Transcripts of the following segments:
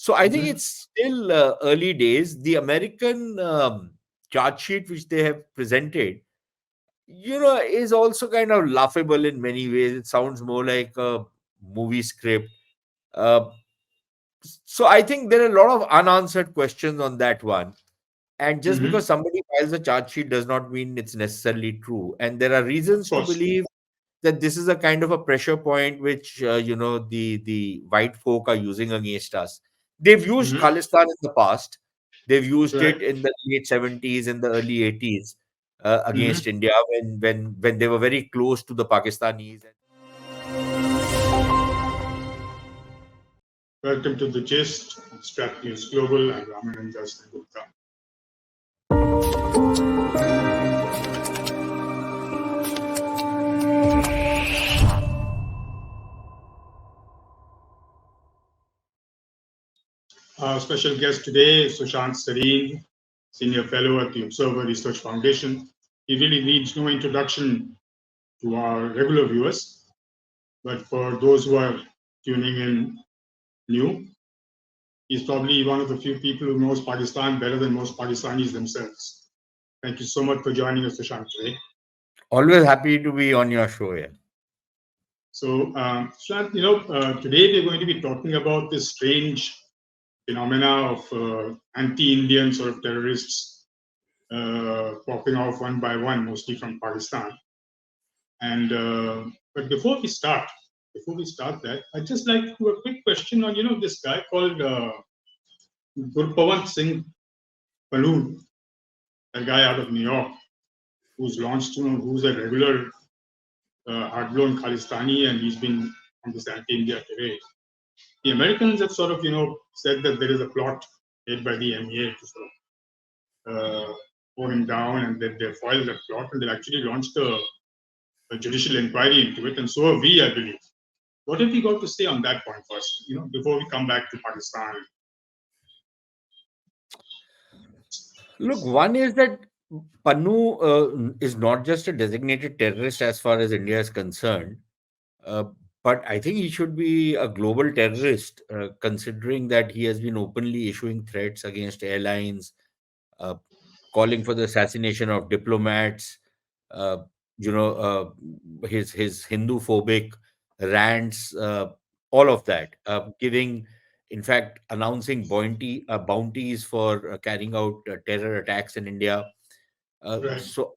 So I think Mm-hmm. it's still early days. The American charge sheet which they have presented, is also kind of laughable in many ways. It sounds more like a movie script. Uh, so I think there are a lot of unanswered questions on that one. And just Mm-hmm. because somebody files a charge sheet does not mean it's necessarily true. And there are Of reasons to course. believe that this is a kind of a pressure point which the white folk are using against us. They've used Mm-hmm. Khalistan in the past. They've used Right. it in the late 70s, in the early 80s, against Mm-hmm. India when they were very close to the Pakistanis. Welcome to the gist. Strat News Global. I'm Raman Justin Gupta. Our special guest today is Sushant Sareen, Senior Fellow at the Observer Research Foundation. He really needs no introduction to our regular viewers, but for those who are tuning in new, he's probably one of the few people who knows Pakistan better than most Pakistanis themselves. Thank you so much for joining us, Sushant, today. Always happy to be on your show here. So, Sushant, today we're going to be talking about this strange phenomena of anti-Indian sort of terrorists popping off one by one, mostly from Pakistan. And but before we start that, I'd just like to do a quick question on this guy called Gurpatwant Singh Pannun, a guy out of New York who's who's a regular hard-blown Khalistani, and he's been on this anti-India tirade. The Americans have sort of said that there is a plot made by the MEA to sort of pull him down, and that they foiled that plot, and they actually launched a judicial inquiry into it, and so have we, I believe. What have you got to say on that point first, before we come back to Pakistan? Look, one is that Pannu is not just a designated terrorist as far as India is concerned, uh, but I think he should be a global terrorist, considering that he has been openly issuing threats against airlines, uh, calling for the assassination of diplomats, uh, his Hindu phobic rants, all of that, giving, in fact, announcing bounties for carrying out terror attacks in India. Uh, Right. so,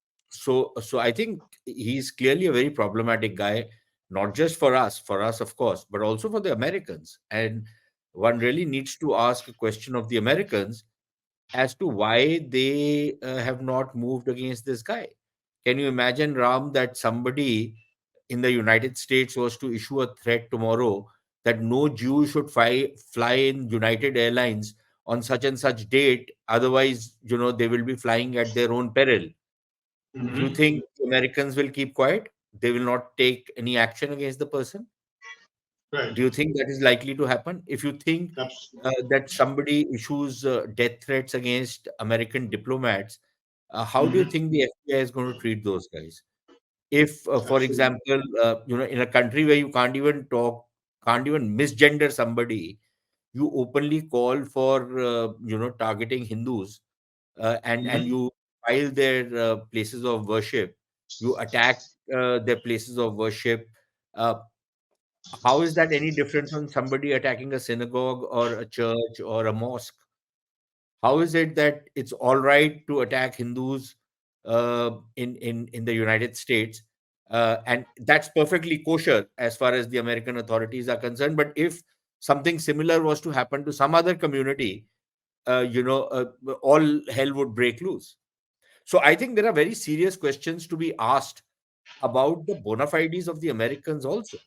so I think he's clearly a very problematic guy, not just for us, of course, but also for the Americans. And one really needs to ask a question of the Americans as to why they have not moved against this guy. Can you imagine, Ram, that somebody in the United States was to issue a threat tomorrow that no Jew should fly in United Airlines on such and such date, otherwise, they will be flying at their own peril. Do you Mm-hmm. think Americans will keep quiet? They will not take any action against the person? Right. Do you think that is likely to happen? If you think That's, that somebody issues death threats against American diplomats, how do you mm-hmm. think the FBI is going to treat those guys? If, for Absolutely. example, in a country where you can't even misgender somebody, you openly call for, targeting Hindus, and Mm-hmm. you file their places of worship, you attack their places of worship. Uh, how is that any different from somebody attacking a synagogue or a church or a mosque? How is it that it's all right to attack Hindus in the United States, and that's perfectly kosher as far as the American authorities are concerned? But if something similar was to happen to some other community, all hell would break loose. So I think there are very serious questions to be asked about the bona fides of the Americans also.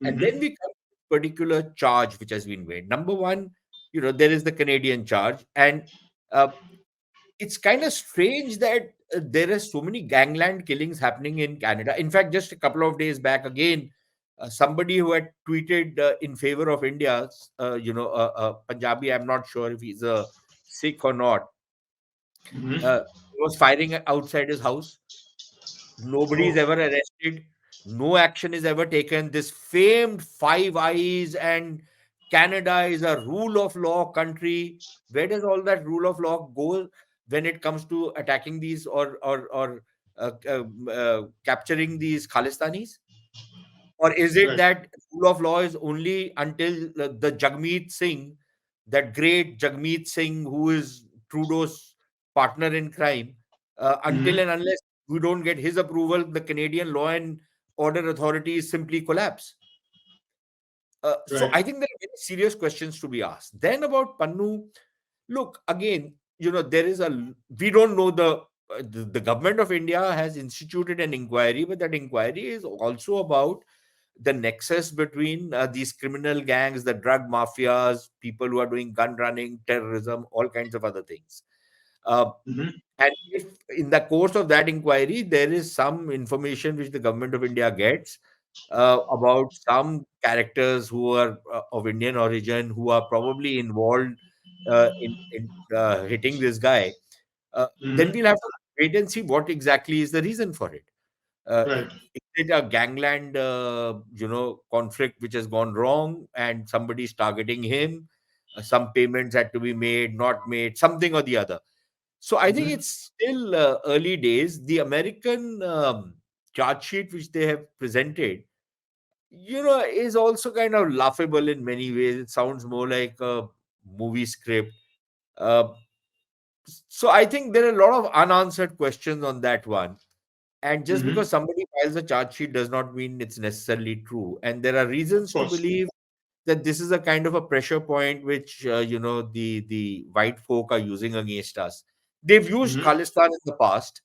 And then Mm-hmm. we come to this particular charge which has been made. Number one, there is the Canadian charge, and uh, it's kind of strange that there are so many gangland killings happening in Canada. In fact, just a couple of days back, again, somebody who had tweeted in favor of India, Punjabi, I'm not sure if he's a Sikh or not, Mm-hmm. uh, was firing outside his house. Nobody is Oh, ever arrested. No action is ever taken. This famed Five Eyes and Canada is a rule of law country. Where does all that rule of law go when it comes to attacking these or capturing these Khalistanis? Or is it Right. that rule of law is only until the Jagmeet Singh, that great Jagmeet Singh, who is Trudeau's partner in crime, until Hmm. and unless we don't get his approval, the Canadian law and order authorities simply collapse. So Right. I think there are very serious questions to be asked. Then about Pannu, look, again, there is we don't know the government of India has instituted an inquiry, but that inquiry is also about the nexus between these criminal gangs, the drug mafias, people who are doing gun running, terrorism, all kinds of other things. Uh, Hmm. and if in the course of that inquiry, there is some information which the government of India gets about some characters who are of Indian origin who are probably involved in hitting this guy, then Hmm. we'll have to wait and see what exactly is the reason for it. Right. Is it a gangland, conflict which has gone wrong and somebody's targeting him? Some payments had to be made, not made, something or the other. So I think Hmm. it's still early days. The American charge sheet which they have presented, is also kind of laughable in many ways. It sounds more like a movie script. Uh, so I think there are a lot of unanswered questions on that one. And just Hmm. because somebody files a charge sheet does not mean it's necessarily true. And there are Of reasons to course. believe that this is a kind of a pressure point which the white folk are using against us. They've used Hmm. Khalistan in the past.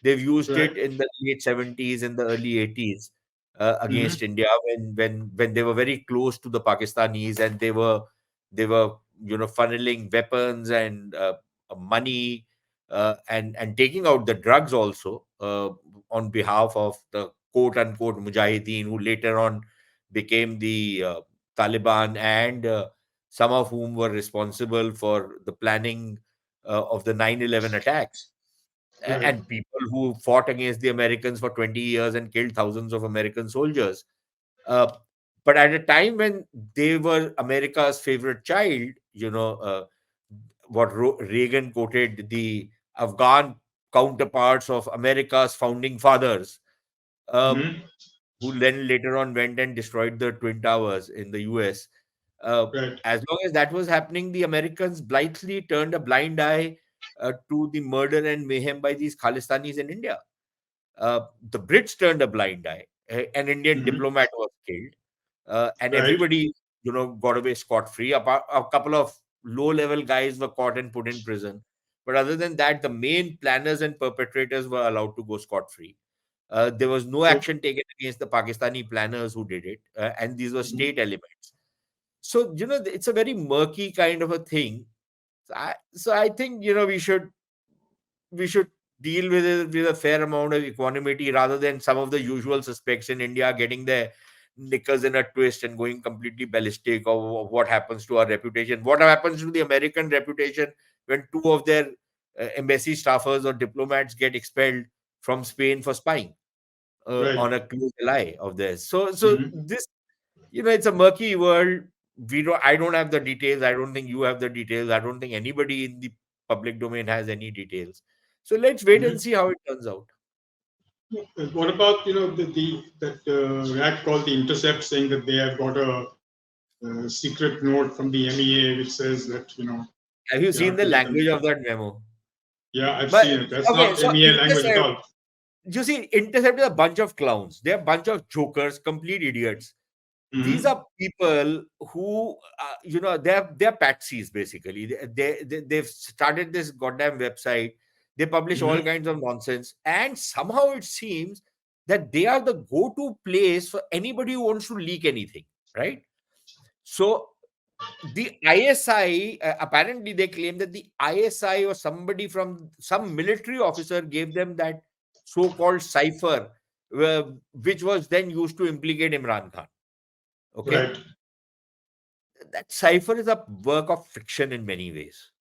They've used Right. it in the late 70s and the early 80s against Hmm. India when they were very close to the Pakistanis, and they were funneling weapons and money and taking out the drugs also on behalf of the quote unquote mujahideen who later on became the Taliban, and some of whom were responsible for the planning of the 9/11 attacks, Right. and people who fought against the Americans for 20 years and killed thousands of American soldiers. Uh, but at a time when they were America's favorite child, what Reagan quoted the Afghan counterparts of America's founding fathers. Um, Hmm. who then later on went and destroyed the Twin Towers in the US. Right. As long as that was happening, the Americans blithely turned a blind eye to the murder and mayhem by these Khalistanis in India. The Brits turned a blind eye. An Indian Hmm. diplomat was killed, and Right. everybody, got away scot free. A couple of low-level guys were caught and put in prison, but other than that, the main planners and perpetrators were allowed to go scot free. There was no So. action taken against the Pakistani planners who did it, and these were Mhm. state elements. So it's a very murky kind of a thing. So I think we should deal with it with a fair amount of equanimity rather than some of the usual suspects in India getting their knickers in a twist and going completely ballistic, or what happens to our reputation. What happens to the American reputation when two of their embassy staffers or diplomats get expelled from Spain for spying Right. on a close ally of theirs? So Hmm. this, it's a murky world. I don't have the details. I don't think you have the details. I don't think anybody in the public domain has any details. So let's wait and Hmm. see how it turns out. What about the that rat called the Intercept saying that they have got a secret note from the MEA which says that Have you they seen have the to get them. language of that memo? Yeah, I've But seen it. That's okay, not so MEA language at Intercept, all. you see, Intercept is a bunch of clowns. They're a bunch of jokers, complete idiots. These Hmm. are people who, they're patsies basically. They've started this goddamn website. They publish all Hmm. kinds of nonsense, and somehow it seems that they are the go-to place for anybody who wants to leak anything, right? So the ISI, apparently they claim that the ISI or somebody from some military officer gave them that so-called cipher, which was then used to implicate Imran Khan. Okay, Right. that cipher is a work of fiction in many ways.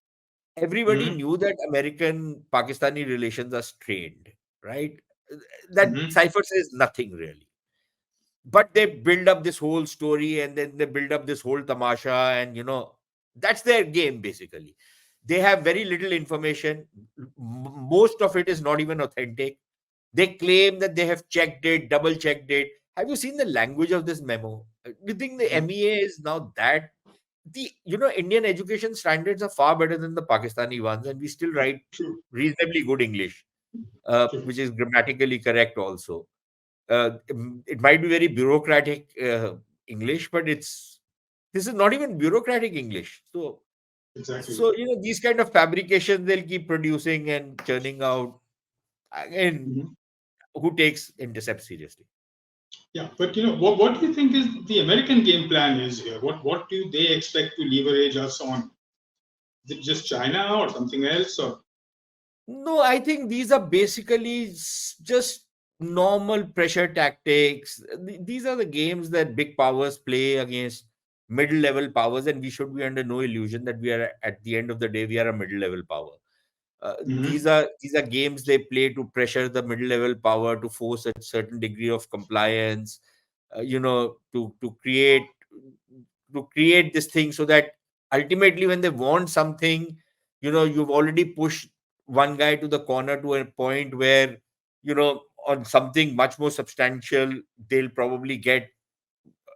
Everybody Hmm. knew that American Pakistani relations are strained, right? That Hmm. cipher says nothing really. but they build up this whole story, and then they build up this whole tamasha, and that's their game basically. They have very little information. Most of it is not even authentic. They claim that they have checked it, double checked it. Have you seen the language of this memo? Do you think the Mhm. MEA is now that the Indian education standards are far better than the Pakistani ones, and we still write True, reasonably good English, true. which is grammatically correct also. It might be very bureaucratic English, but this is not even bureaucratic English. So, Exactly. so these kind of fabrications they'll keep producing and churning out. Again, Mhm. who takes intercept seriously? Yeah, but what do you think is the American game plan is here? What do they expect to leverage us on? Is it just China or something else? Or No, I think these are basically just normal pressure tactics. These are the games that big powers play against middle level powers, and we should be under no illusion that we are, at the end of the day, we are a middle level power. Mhm. These are games they play to pressure the middle level power to force a certain degree of compliance, to create this thing, so that ultimately when they want something, you've already pushed one guy to the corner to a point where, on something much more substantial, they'll probably get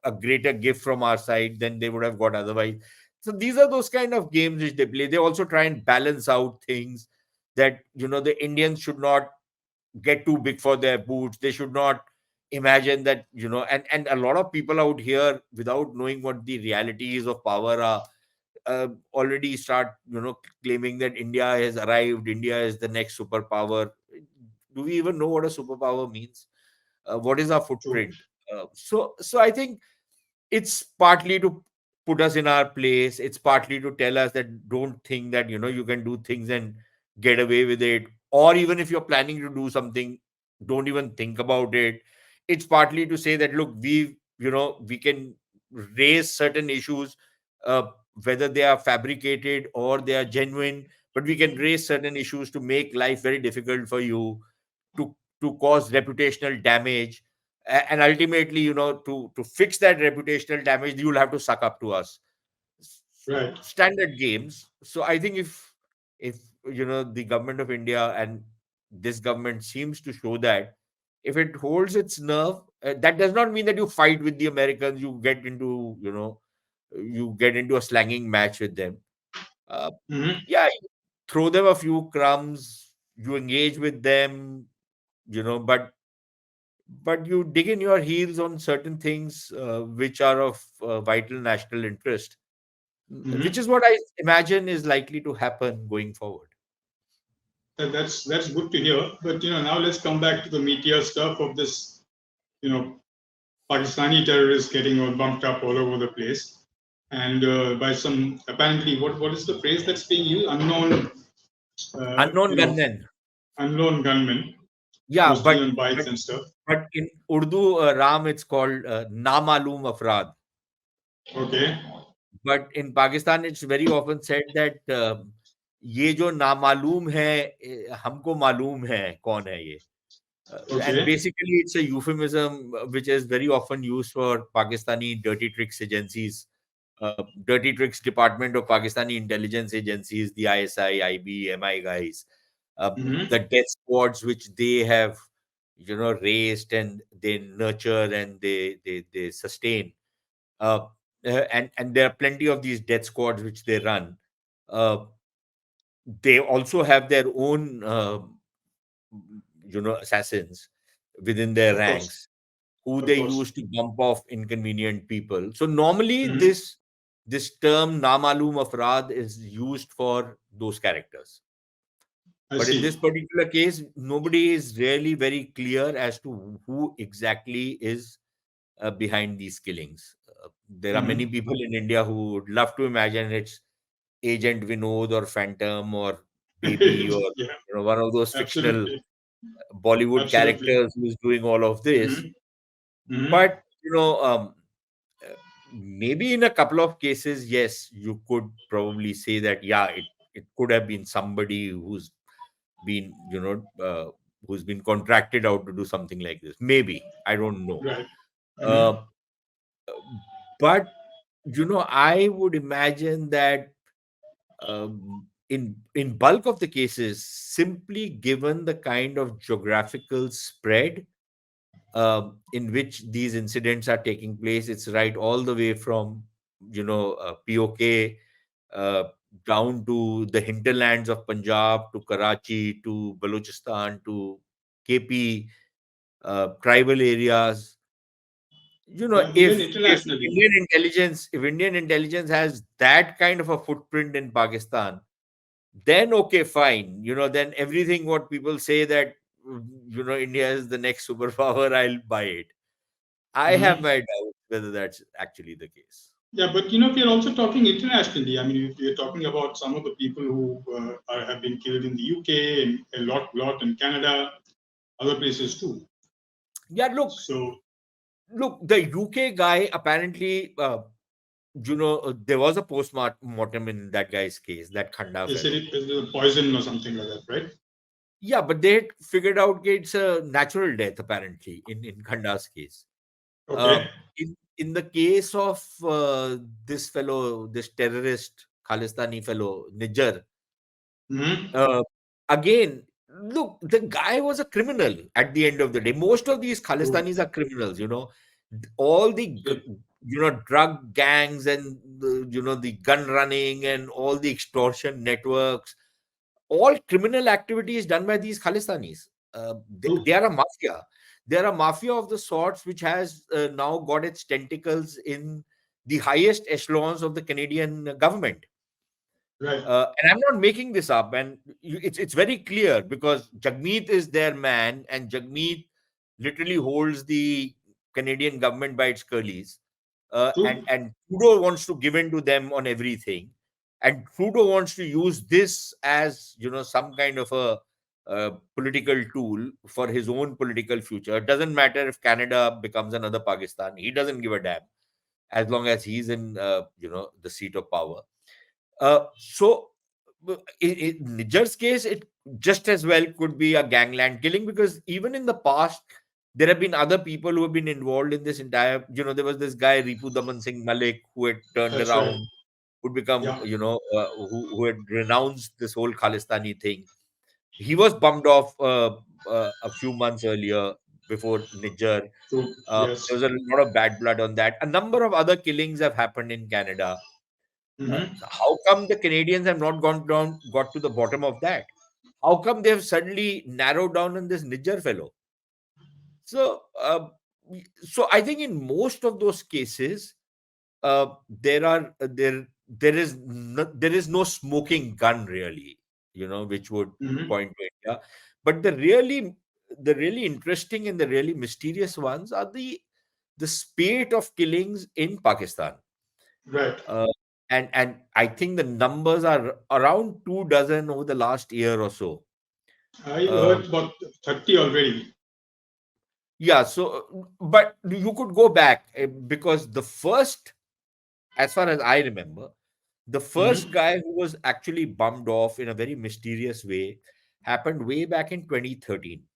a greater gift from our side than they would have got otherwise. So these are those kind of games which they play. They also try and balance out things, that the Indians should not get too big for their boots. They should not imagine that, and a lot of people out here, without knowing what the realities of power are, already start claiming that India has arrived, India is the next superpower. Do we even know what a superpower means? What is our True. footprint? So I think it's partly to put us in our place. It's partly to tell us that don't think that you can do things and get away with it, or even if you're planning to do something, don't even think about it. It's partly to say that, look, we can raise certain issues, uh, whether they are fabricated or they are genuine, but we can raise certain issues to make life very difficult for you, to cause reputational damage, and ultimately, to fix that reputational damage, you'll have to suck up to us. So Right. standard games. So I think if the government of India, and this government seems to show that, if it holds its nerve, that does not mean that you fight with the Americans, you get into a slanging match with them. uh, Mhm. yeah, you throw them a few crumbs, you engage with them, but you dig in your heels on certain things, which are of vital national interest, which Mhm. is what I imagine is likely to happen going forward. That's good to hear. But now let's come back to the meteor stuff of this you know Pakistani terrorists getting all bumped up all over the place, and by some apparently what is the phrase that's being used? Unknown, uh, Unknown you know, gunmen. unknown gunmen Yeah, posting but on bikes but and stuff. but in Urdu, Ram, it's called namalum afraad. Okay, But in Pakistan, it's very often said that ये जो नामालूम है, हमको मालूम है कौन है ये. And okay. basically, it's a euphemism which is very often used for Pakistani dirty tricks agencies, dirty tricks department of Pakistani intelligence agencies, the ISI, IB, MI guys, Hmm. the death squads which they have, raised and they nurture and they sustain. Uh, and there are plenty of these death squads which they run. Uh, they also have their own, assassins within their Of course, ranks, who of they course. use to bump off inconvenient people. So normally Hmm. this term namalum afraad is used for those characters. I But in see. this particular case, nobody is really very clear as to who exactly is behind these killings. There are many Hmm. people in India who would love to imagine it's Agent Vinod or Phantom or Baby, or Yeah, one of those fictional absolutely, Bollywood absolutely. characters who is doing all of this. Hmm. Hmm. But uh, maybe in a couple of cases, yes, you could probably say that, yeah, it could have been somebody been you know uh, who's been contracted out to do something like this. Maybe, I don't know. Right. Uh, Mm-hmm. but I would imagine that in bulk of the cases, simply given the kind of geographical spread in which these incidents are taking place, it's right all the way from POK uh, down to the hinterlands of Punjab, to Karachi, to Balochistan, to KP, tribal areas. Yeah, even internationally. If Indian intelligence has that kind of a footprint in Pakistan, then okay, fine. Then everything what people say that India is the next superpower, I'll buy it. I have Mm-hmm. my doubts whether that's actually the case. Yeah, but we are also talking internationally. I mean, we are talking about some of the people who have been killed in the UK and a lot in Canada, other places too. Yeah, So, look, the UK guy apparently, there was a post-mortem in that guy's case, that Khanda they said fellow. it is a poison or something like that, right? Yeah, but they had figured out it's a natural death apparently in Khanda's case. Okay. In the case of this fellow, this terrorist Khalistani fellow, Nijar, Mm-hmm. uh, again, look, the guy was a criminal at the end of the day. Most of these True. Khalistanis are criminals. All the Okay. drug gangs and the gun running and all the extortion networks, all criminal activities done by these Khalistanis. True. They are a mafia. They are a mafia of the sorts which has now got its tentacles in the highest echelons of the Canadian government. Right. And I'm not making this up. And it's very clear because Jagmeet is their man, and Jagmeet literally holds the Canadian government by its curlies. And True. and Trudeau wants to give in to them on everything, and Trudeau wants to use this as some kind of a political tool for his own political future. It doesn't matter if Canada becomes another Pakistan; he doesn't give a damn as long as he's in the seat of power. In Niger's case, it just as well could be a gangland killing, because even in the past, there have been other people who have been involved in this entire. There was this guy Ripu Daman Singh Malik who had turned That's right. around, who'd become, Yeah. who had renounced this whole Khalistani thing. He was bummed off a few months earlier before Niger. True. There Yes. was a lot of bad blood on that. A number of other killings have happened in Canada. Mm-hmm. How come the Canadians have not got to the bottom of that? How come they have suddenly narrowed down on this Niger fellow? So, I think in most of those cases, there is no smoking gun really, which would Mm-hmm. point to India. But the really interesting and the really mysterious ones are the spate of killings in Pakistan. Right. Uh, and I think the numbers are around 2 dozen over the last year or so. I Uh, heard about 30 already. yeah, so but you could go back because the first, as far as I remember, the first Mm-hmm. guy who was actually bummed off in a very mysterious way happened way back in 2013,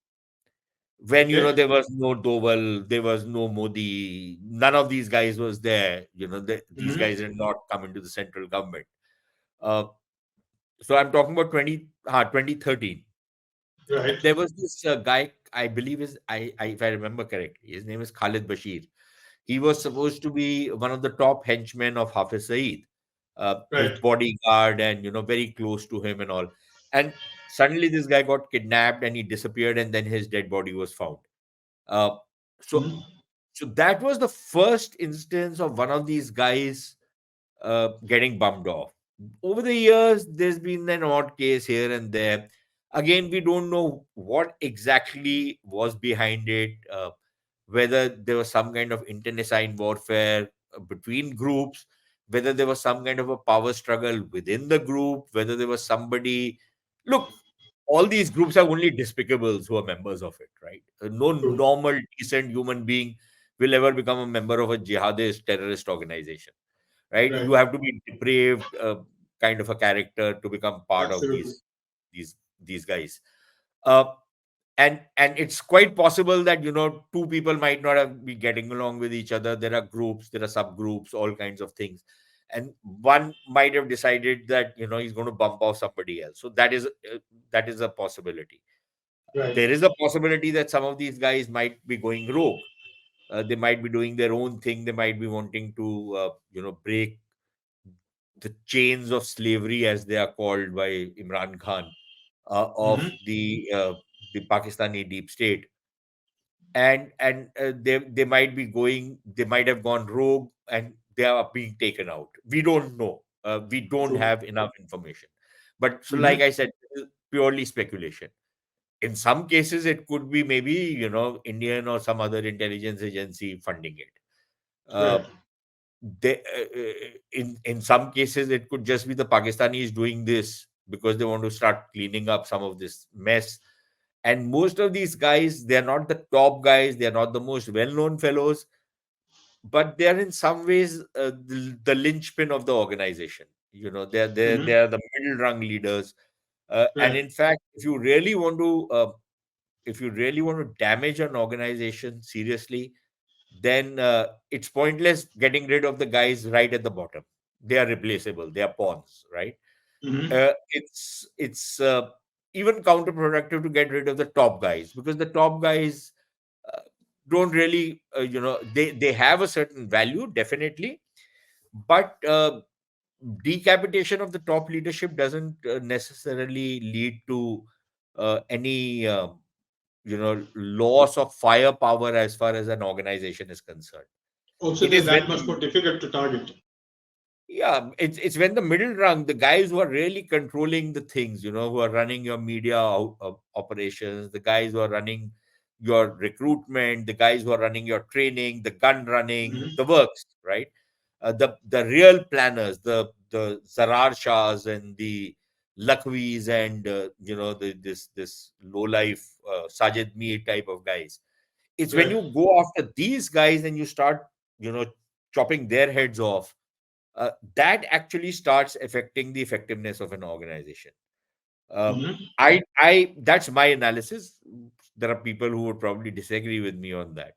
when Okay. there was no Doval, there was no Modi, none of these guys was there. These Mm-hmm. guys did not come into the central government. Uh, so I'm talking about 2013. Right. There was this guy, I believe if I remember correctly, his name is Khaled Bashir. He was supposed to be one of the top henchmen of Hafiz Saeed, his Right. bodyguard, and very close to him and all. And suddenly this guy got kidnapped and he disappeared, and then his dead body was found. Uh, so Mm-hmm. so that was the first instance of one of these guys getting bumped off. Over the years, there's been an odd case here and there. Again, we don't know what exactly was behind it, whether there was some kind of internecine warfare between groups, whether there was some kind of a power struggle within the group, whether there was somebody. Look, all these groups are only despicables who are members of it, right? No True. normal, decent human being will ever become a member of a jihadist terrorist organization, right? You Right. have to be depraved kind of a character to become part of Absolutely. these guys. Uh, And it's quite possible that two people might not have be getting along with each other. There are groups, there are subgroups, all kinds of things, and one might have decided that he's going to bump off somebody else. So that is a possibility. Right. There is a possibility that some of these guys might be going rogue. They might be doing their own thing. They might be wanting to break the chains of slavery, as they are called by Imran Khan, of Mm-hmm. the Pakistani deep state. And they might be going, they might have gone rogue, and they are being taken out. We don't know. We don't True. have enough information. But so, like Mm-hmm. I said, this is purely speculation. In some cases, it could be maybe Indian or some other intelligence agency funding it. Uh, Right. in some cases, it could just be the Pakistanis doing this because they want to start cleaning up some of this mess. And most of these guys, they're not the top guys, they're not the most well-known fellows, but they're in some ways the linchpin of the organization. They Mm-hmm. are the middle rung leaders. And Right. in fact, if you really want to damage an organization seriously, then it's pointless getting rid of the guys right at the bottom. They are replaceable. They are pawns, right? Mm-hmm. It's even counterproductive to get rid of the top guys, because the top guys uh, don't really, they have a certain value, definitely, but decapitation of the top leadership doesn't necessarily lead to any loss of firepower as far as an organization is concerned. Also, It they're is when that much more difficult to target. Yeah, it's when the middle rung, the guys who are really controlling the things, who are running your media operations, the guys who are running your recruitment, the guys who are running your training, the gun running, Mm-hmm. the works, right? The real planners, the Zarar Shahs and the Lakhvis, and this low life Sajid Mir type of guys. It's when Right. you go after these guys and you start, you know, chopping their heads off, that actually starts affecting the effectiveness of an organization. Uh, Mm-hmm. that's my analysis. There are people who would probably disagree with me on that.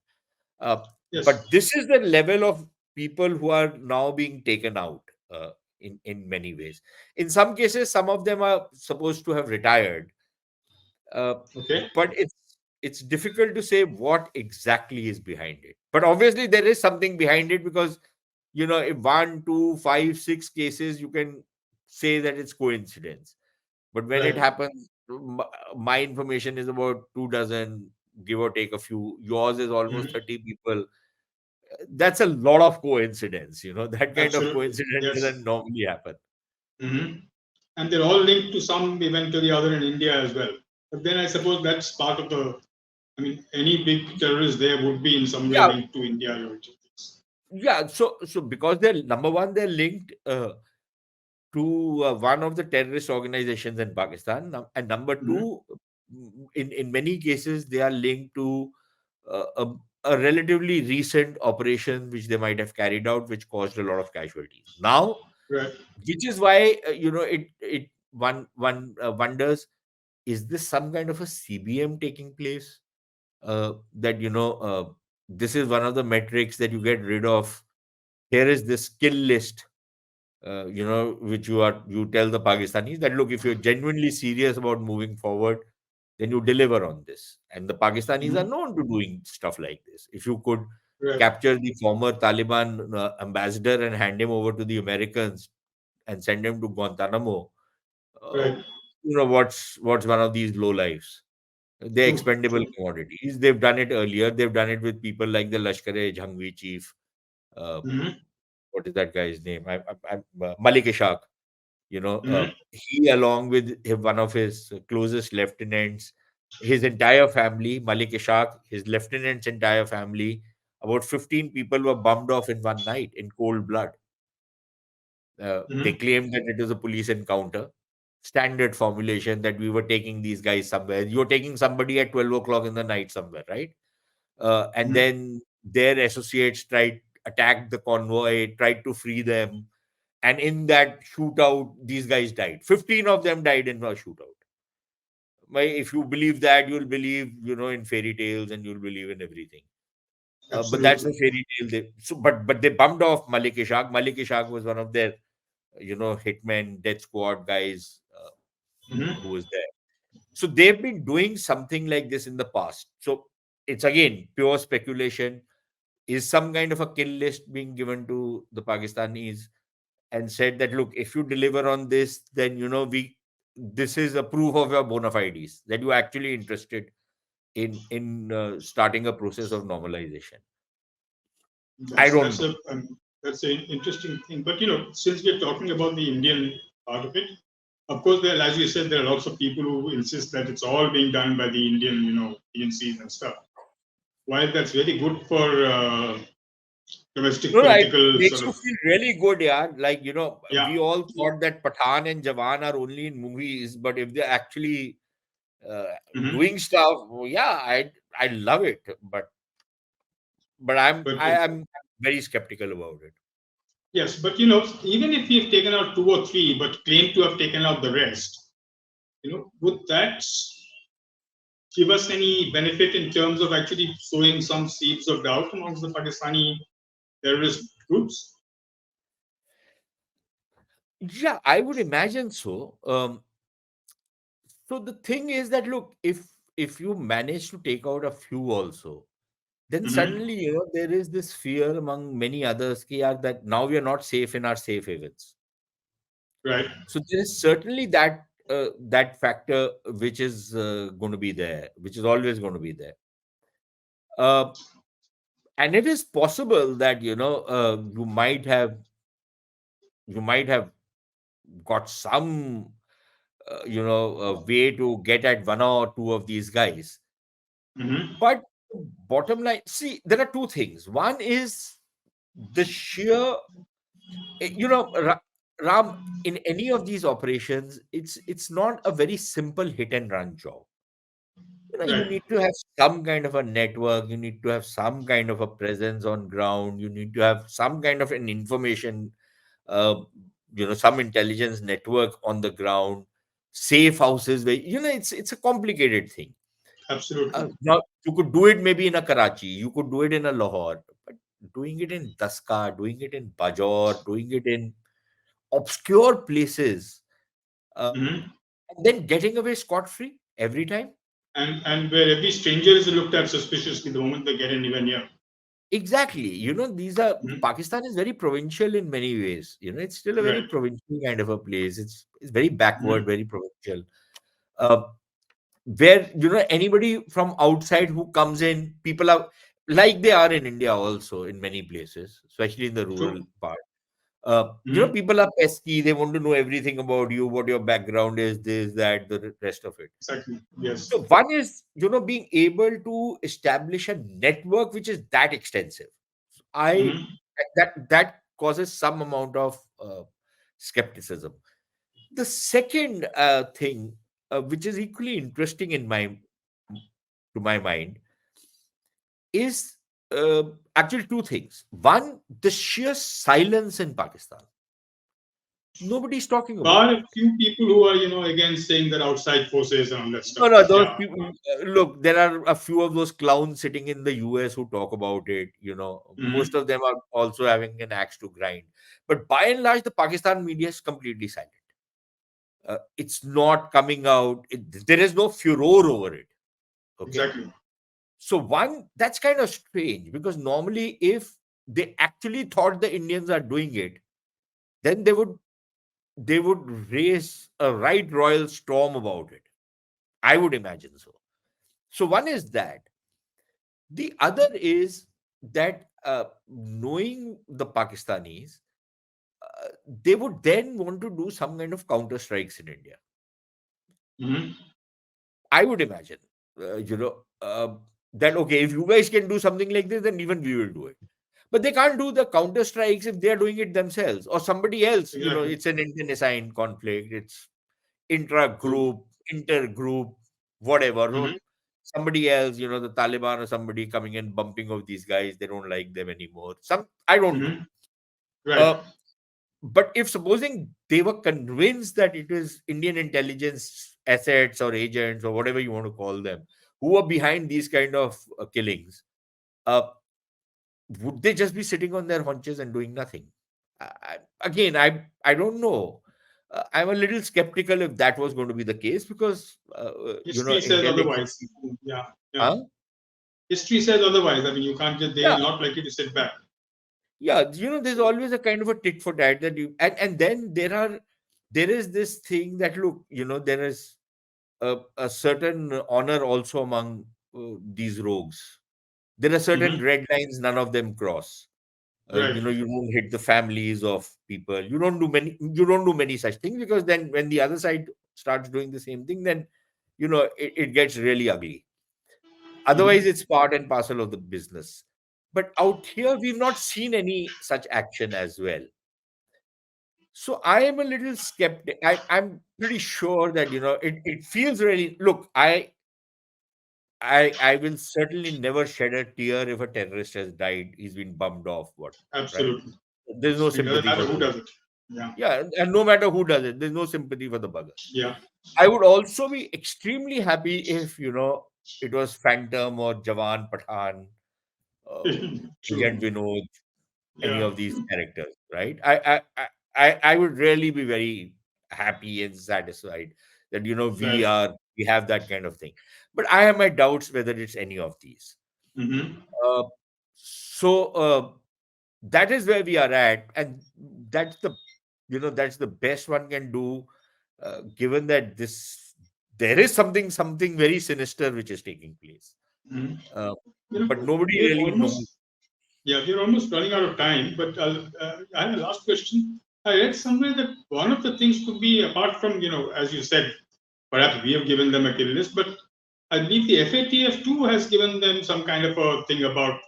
Uh, Yes. but this is the level of people who are now being taken out in many ways. In some cases, some of them are supposed to have retired, uh, Okay. but it's difficult to say what exactly is behind it. But obviously, there is something behind it, because if one, two, five, six cases, you can say that it's coincidence. But when it Right. happens, my information is about 2 dozen, give or take a few. Yours is almost Mm-hmm. 30 people. That's a lot of coincidence. That kind of Absolutely. coincidence Yes. doesn't normally happen. Mm-hmm. And they're all linked to some event or the other in India as well. But then I suppose that's part of the. I mean, any big terrorist there would be in some way Yeah, linked to India logistics. yeah. So because they're number one, they're linked to one of the terrorist organizations in Pakistan, and number Mm-hmm. two, in many cases, they are linked to a relatively recent operation which they might have carried out, which caused a lot of casualties. Now, Right. which is why it one wonders, is this some kind of a CBM taking place? That this is one of the metrics that you get rid of. Here is this skill list, which you tell the Pakistanis that, look, if you're genuinely serious about moving forward, then you deliver on this. And the Pakistanis are Mm-hmm. known to doing stuff like this. If you could Right. capture the former Taliban ambassador and hand him over to the Americans and send him to Guantanamo, uh, Right. what's one of these low lives? They're True. expendable True. commodities. They've done it earlier. They've done it with people like the Lashkar-e-Jhangvi chief. Uh, Mm-hmm. what is that guy's name? Malik Ishaq. Mm-hmm. He, along with one of his closest lieutenants, his entire family, Malik Ishaq, his lieutenant's entire family, about 15 people were bumped off in one night in cold blood. They Mm-hmm. claimed that it was a police encounter. Standard formulation that we were taking these guys somewhere. You're taking somebody at 12 o'clock in the night somewhere, right? And Mm-hmm. then their associates tried attacked the convoy, tried to free them, and in that shootout, these guys died. 15 of them died in a shootout. If you believe that, you'll believe, in fairy tales, and you'll believe in everything. But that's Absolutely. the fairy tale. But they bumped off Malik Ishaq. Malik Ishaq was one of their, hitmen, death squad guys, who Hmm. was there. So they've been doing something like this in the past. So it's again pure speculation. Is some kind of a kill list being given to the Pakistanis and said that, look, if you deliver on this, then this is a proof of your bona fides that you're actually interested in starting a process of normalization. I That's don't that's know. a that's an interesting thing. But since we're talking about the Indian part of it, of course, there, as you said, there are lots of people who insist that it's all being done by the Indian, agencies and stuff. While that's very good for domestic No, no, it political makes sort you of, feel really good, yeah. Like, yeah, we all thought that Pathan and Jawan are only in movies, but if they're actually uh, hmm, doing stuff, well, yeah, I love it. But but I'm very skeptical about it. yes, but even if we've taken out two or three, but claim to have taken out the rest, would that give us any benefit in terms of actually sowing some seeds of doubt amongst the Pakistani terrorist groups? Yeah, I would imagine so. So the thing is that, look, if you manage to take out a few also, then Hmm. suddenly there is this fear among many others that now we are not safe in our safe havens. Right. So there is certainly that factor which is going to be there, which is always going to be there. Uh, and it is possible that you might have got some way to get at one or two of these guys. Hmm. But bottom line, see, there are two things. One is the sheer, Ram, in any of these operations, it's not a very simple hit and run job. You Right. need to have some kind of a network, you need to have some kind of a presence on ground, you need to have some kind of an information, uh, some intelligence network on the ground, safe houses where, it's a complicated thing. Absolutely. Now, you could do it maybe in a Karachi, you could do it in a Lahore, but doing it in Daska, doing it in Bajor, doing it in obscure places, uh, Hmm. and then getting away scot free every time. And where every stranger is looked at suspiciously the moment they get anywhere near. Exactly. These are Mhm. Pakistan is very provincial in many ways. It's still a very Right. provincial kind of a place. It's very backward, Hmm. very provincial. Uh, where anybody from outside who comes in, people are like they are in India also in many places, especially in the rural True. part. Hmm. People are pesky. They want to know everything about you, what your background is, this, that, the rest of it. Exactly. Yes. So one is, being able to establish a network which is that extensive. I Hmm. that causes some amount of skepticism. The second thing, which is equally interesting to my mind, is actually two things. One, the sheer silence in Pakistan. Nobody's talking about Bar it. a few people who are, again saying that outside forces and all that No, stuff. no, But those yeah. people. Look, there are a few of those clowns sitting in the US who talk about it. Most Hmm. of them are also having an axe to grind. But by and large, the Pakistan media is completely silent. It's not coming out. There is no furor over it. Okay. Exactly. So, one, that's kind of strange because normally, if they actually thought the Indians are doing it, then they would raise a right royal storm about it. I would imagine so. So, one is that. The other is that knowing the Pakistanis, they would then want to do some kind of counter strikes in India. Hmm. I would imagine, that okay, if you guys can do something like this, then even we will do it. But they can't do the counter strikes if they are doing it themselves or somebody else. Exactly. It's an Indian assigned conflict. It's intra True. group, inter group, whatever. Hmm. So somebody else, the Taliban or somebody coming and bumping of these guys. They don't like them anymore. I don't know. Hmm. Right. Uh, But if supposing they were convinced that it was Indian intelligence assets or agents or whatever you want to call them who were behind these kind of killings, uh, would they just be sitting on their haunches and doing nothing? Again, I don't know. I'm a little skeptical if that was going to be the case because History says intelligence. otherwise. Yeah, yeah. Huh? History says otherwise. I mean, you can't just, they Yeah, will not like you to sit back. yeah. There's So, always a kind of a tit for tat that you and then there is this thing that look, there is a certain honor also among these rogues. There are certain mhm, red lines none of them cross. right. You don't hit the families of people. You don't do many such things because then when the other side starts doing the same thing, then it gets really ugly. Otherwise, Mhm, it's part and parcel of the business. But out here, we've not seen any such action as well. So I am a little skeptic. I'm pretty sure that it feels really. Look, I will certainly never shed a tear if a terrorist has died. He's been bummed off. What, right? absolutely. There's no It doesn't sympathy matter for who those. does it. Yeah, Yeah, and no matter who does it, there's no sympathy for the bugger. yeah. I would also be extremely happy if it was Phantom or Jawan Pathan, uh, True. Agent Vinod, any Yeah, of these characters, right? I would really be very happy and satisfied that right. we have that kind of thing. But I have my doubts whether it's any of these. Hmm. Uh, so that is where we are at, and that's the best one can do, given that there is something very sinister which is taking place, Hmm. uh, You know, but nobody we're really knows. almost, yeah, we're almost running out of time. But I have a last question. I read somewhere that one of the things could be, apart from, as you said, perhaps we have given them a kill list, but I believe the FATF too has given them some kind of a thing about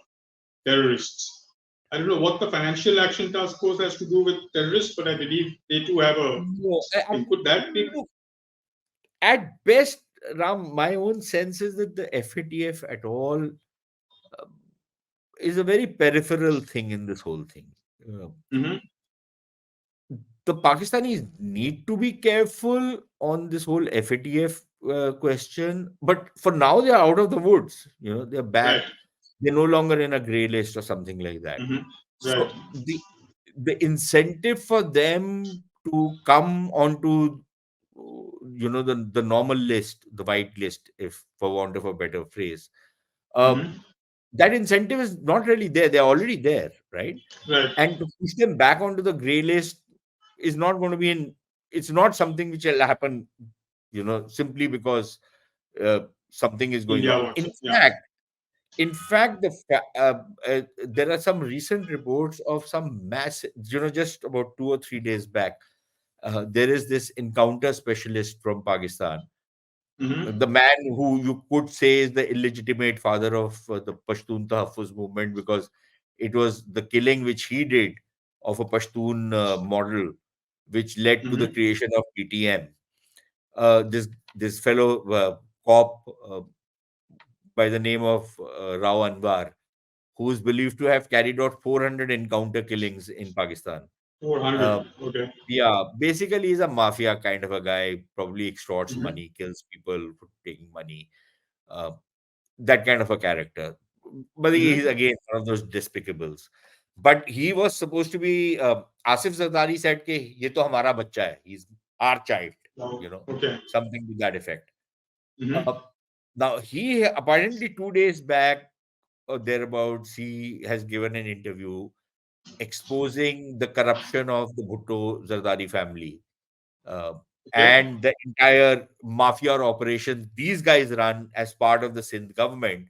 terrorists. I don't know what the Financial Action Task Force has to do with terrorists, but I believe they too have a No, thing. Could that be? look, at best, Ram, my own sense is that the FATF at all is a very peripheral thing in this whole thing. Uh, Hmm. the Pakistanis need to be careful on this whole FATF question, but for now they are out of the woods. They're Right. back. They're no longer in a gray list or something like that. Hmm. Right. So the incentive for them to come onto the normal list, the white list, if for want of a better phrase, uh, Hmm. that incentive is not really there. They're already there, right? Right. And to push them back onto the gray list is not going to be in. It's not something which will happen, simply because uh, something is going India on. wants In it. Yeah. fact, there are some recent reports of some massive, just about 2 or 3 days back. There is this encounter specialist from Pakistan, Hmm. the man who you could say is the illegitimate father of the Pashtun Tahaffuz movement, because it was the killing which he did of a Pashtun model which led to the Hmm. creation of PTM. This fellow cop by the name of Rao Anwar, who is believed to have carried out 400 encounter killings in Pakistan. 400. Uh, Okay. yeah, basically he's a mafia kind of a guy, probably extorts Hmm. money, kills people for taking money, uh, that kind of a character. But he's Hmm. again one of those despicables. But he was supposed to be, Asif Zardari said, कि ये तो हमारा बच्चा है. He's our child, Oh, you know, okay. something to that effect. Hmm. Uh, Now, he apparently 2 days back or thereabouts, he has given an interview exposing the corruption of the Bhutto Zardari family, uh, Okay. and the entire mafia operation these guys run as part of the Sindh government.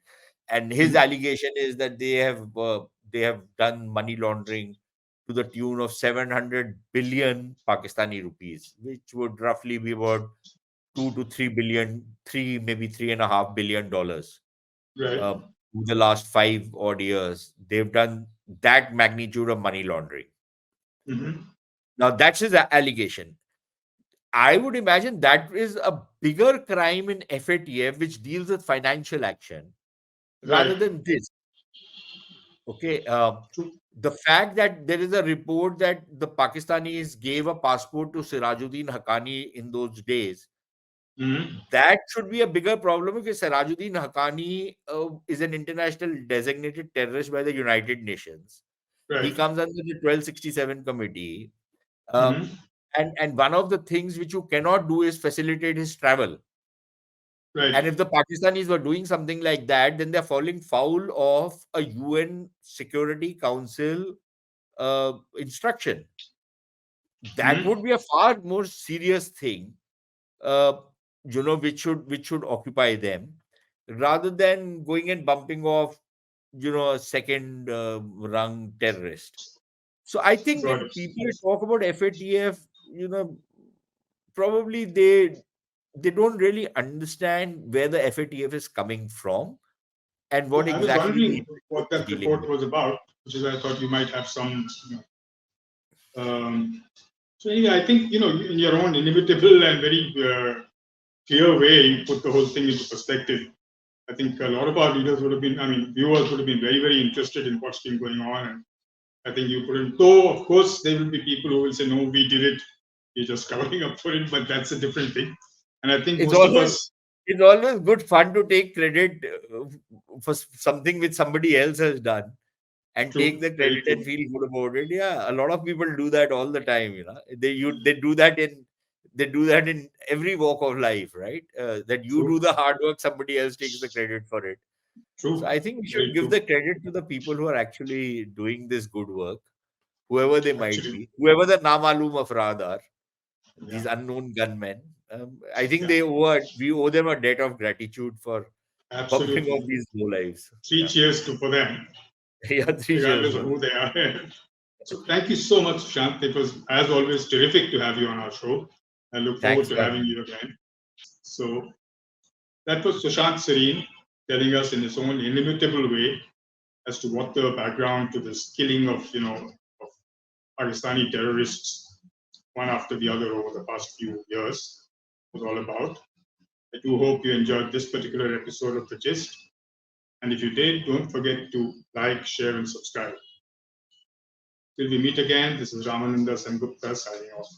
And his Hmm. allegation is that they have done money laundering to the tune of 700 billion Pakistani rupees, which would roughly be about 2 to 3 billion, maybe $3.5 billion. Right. Uh, in the last 5 odd years, they've done that magnitude of money laundering. Hmm. Now, that's his allegation. I would imagine that is a bigger crime in FATF, which deals with financial action, rather Right. than this. Okay. True. The fact that there is a report that the Pakistanis gave a passport to Sirajuddin Haqqani in those days, Hmm. that should be a bigger problem because Sirajuddin Haqqani is an international designated terrorist by the United Nations. He Right. comes under the 1267 committee. Uh, Hmm. and one of the things which you cannot do is facilitate his travel. Right. And if the Pakistanis were doing something like that, then they're falling foul of a UN Security Council instruction. That Hmm. would be a far more serious thing, uh, which should occupy them, rather than going and bumping off, a second rung terrorist. So I think Got when it. people talk about FATF, probably they don't really understand where the FATF is coming from and what Yeah, I was exactly the wondering FATF what is that dealing report with. was about, which is why I thought you might have some. Um, so anyway, I think in your own inimitable and very clear way, you put the whole thing into perspective. I think a lot of our readers would have been, I mean, viewers would have been very, very interested in what's been going on. And I think you put in, though, of course, there will be people who will say, no, we did it. You're just covering up for it, but that's a different thing. And I think It's most of always us, it's always good fun to take credit for something which somebody else has done and take true, the very credit and true, feel good about it. Yeah, a lot of people do that all the time. They do that in every walk of life, right? That you true, do the hard work, somebody else takes the credit for it. So true, I think we should very give true. the credit to the people who are actually doing this good work, whoever they might Actually, be, whoever the namalum afraad are, yeah, these unknown gunmen. I think yeah, we owe them a debt of gratitude for bumping off absolutely. these low lives. Three Yeah. cheers to for them, Yeah, 3 years, regardless of man. who they are. So thank you so much, Shant. It was, as always, terrific to have you on our show. I look forward Thanks, to having man. you again. So that was Sushant Sareen telling us in his own inimitable way as to what the background to this killing of Pakistani terrorists, one after the other over the past few years, was all about. I do hope you enjoyed this particular episode of The Gist. And if you did, don't forget to like, share, and subscribe. Till we meet again, this is Ramananda Sengupta signing off.